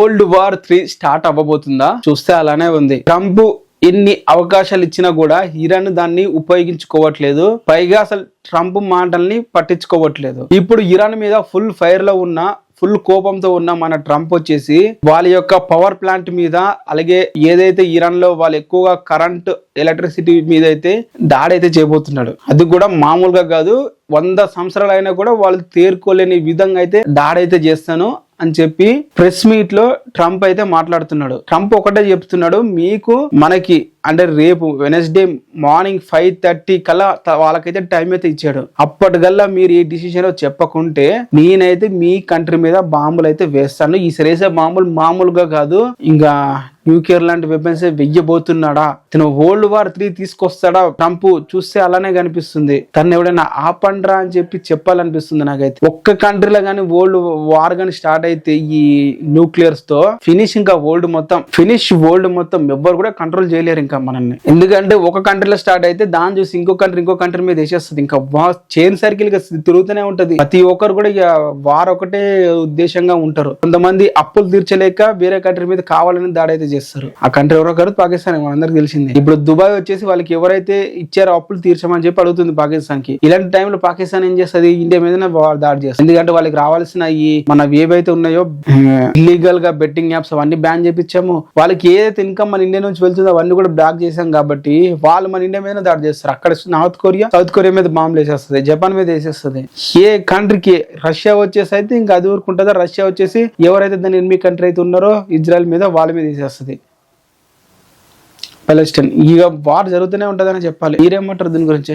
World war 3 start అవ్వబోతుందా? చూస్తే అలానే ఉంది. ట్రంప్ ఎన్ని అవకాశాలు ఇచ్చినా కూడా ఇరాన్ దాన్ని ఉపయోగించుకోవట్లేదు. పైగా అసలు ట్రంప్ మాటల్ని పట్టించుకోవట్లేదు. ఇప్పుడు ఇరాన్ మీద ఫుల్ ఫైర్ లో ఉన్న, ఫుల్ కోపంతో ఉన్న మన ట్రంప్ వచ్చేసి వాళ్ళ యొక్క పవర్ ప్లాంట్ మీద, అలాగే ఏదైతే ఇరాన్ లో వాళ్ళు ఎక్కువగా కరెంట్ ఎలక్ట్రిసిటీ మీద అయితే దాడి అయితే చేయబోతున్నాడు. అది కూడా మామూలుగా కాదు, 100 సంవత్సరాలు అయినా కూడా వాళ్ళు తేరుకోలేని విధంగా అయితే దాడి అయితే చేస్తాను అని చెప్పి ప్రెస్ మీట్ లో ట్రంప్ అయితే మాట్లాడుతున్నాడు. ట్రంప్ ఒకటే చెప్తున్నాడు, మీకు మనకి అంటే రేపు వెనస్డే మార్నింగ్ 5:30 కల్లా వాళ్ళకైతే టైం అయితే ఇచ్చాడు. అప్పటికల్లా మీరు ఈ డిసిషన్ చెప్పకుంటే నేనైతే మీ కంట్రీ మీద బాంబులు అయితే వేస్తాను. ఈ సరేసే బాంబులు మామూలుగా కాదు, ఇంకా న్యూక్లియర్ లాంటి వెపన్స్ వెయ్యబోతున్నాడా, తను వరల్డ్ వార్ 3 తీసుకొస్తాడా ట్రంప్? చూస్తే అలానే కనిపిస్తుంది. తను ఎవడైనా ఆపండ్రా అని చెప్పి చెప్పాలనిపిస్తుంది నాకైతే. ఒక్క కంట్రీలో కానీ వరల్డ్ వార్ కానీ స్టార్ట్ అయితే ఈ న్యూక్లియర్స్ తో ఫినిష్, ఇంకా వరల్డ్ మొత్తం ఎవ్వరు కూడా కంట్రోల్ చేయలేరు ఇంకా మనల్ని. ఎందుకంటే ఒక కంట్రీలో స్టార్ట్ అయితే దాన్ని చూసి ఇంకో కంట్రీ మీద వేసేస్తుంది. ఇంకా చైన్ సర్కిల్ గా తిరుగుతూనే ఉంటది. ప్రతి ఒక్కరు కూడా ఇక వార్ ఒకటే ఉద్దేశంగా ఉంటారు. కొంతమంది అప్పులు తీర్చలేక వేరే కంట్రీ మీద కావాలని దాడి అయితే చేస్తారు. ఆ కంట్రీ ఎవరో కాదు, పాకిస్తాన్, మనందరికి తెలిసింది. ఇప్పుడు దుబాయ్ వచ్చేసి వాళ్ళకి ఎవరైతే ఇచ్చారో అప్పులు తీర్చమని చెప్పి అడుగుతుంది పాకిస్తాన్ కి. ఇలాంటి టైంలో పాకిస్తాన్ ఏం చేస్తుంది, ఇండియా మీద దాడి చేస్తుంది. ఎందుకంటే వాళ్ళకి రావాల్సిన ఈ మన ఏవైతే ఉన్నాయో ఇల్లీగల్ గా బెట్టింగ్ యాప్స్ అవన్నీ బ్యాన్ చేపించాము. వాళ్ళకి ఏదైతే ఇన్కమ్ మన ఇండియా నుంచి వెళ్తుందో అవన్నీ కూడా బ్లాక్ చేశాం కాబట్టి వాళ్ళు మన ఇండియా మీద దాడి చేస్తారు. అక్కడ సౌత్ కొరియా మీద బాంబులు వేసేస్తుంది, జపాన్ మీద వేసేస్తుంది. ఏ కంట్రీకి రష్యా వచ్చేసి అయితే ఇంకా అది ఊరుకుంటుందా? రష్యా వచ్చేసి ఎవరైతే దాని ఎనిమి కంట్రీ అయితే ఉన్నారో ఇజ్రాయెల్ మీద, వాళ్ళ మీద వేసేస్తుంది. పాలెస్టైన్ ఇక వార్ జరుగుతూనే ఉంటుందని చెప్పాలి. మీరేమంటారు దీని గురించి?